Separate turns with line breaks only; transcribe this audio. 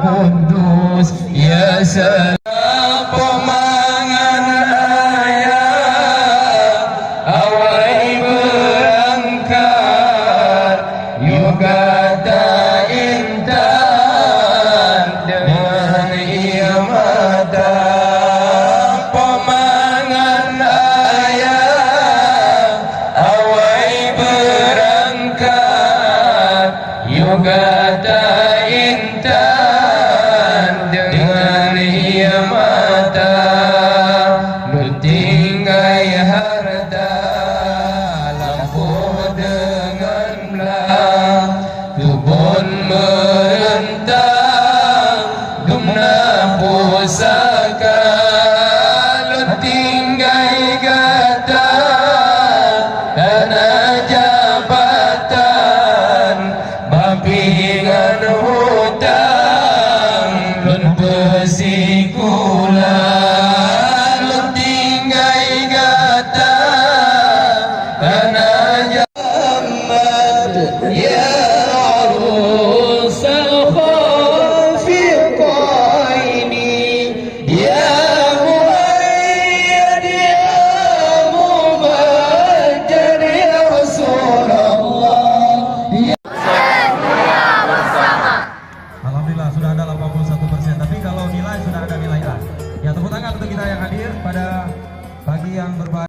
Kudus ya salam pemangan ayah awai berangkat juga tak intan dengan ia mata pemangan ayah awai berangkat juga tak intan dengan ia mata nutinggai harta lampu dengan belah kebun merentang guna pusaka nutinggai gata dana jabatan babingan hutang besikula tinggai gata karena jamat ya arus al-khafiqaini ya muayyad ya mubajjal ya Rasulullah ya.
Alhamdulillah sudah ada 81%, tapi kalau nilai sudah ada nilai A. Ya, tepuk tangan untuk kita yang hadir pada pagi yang berbahagia.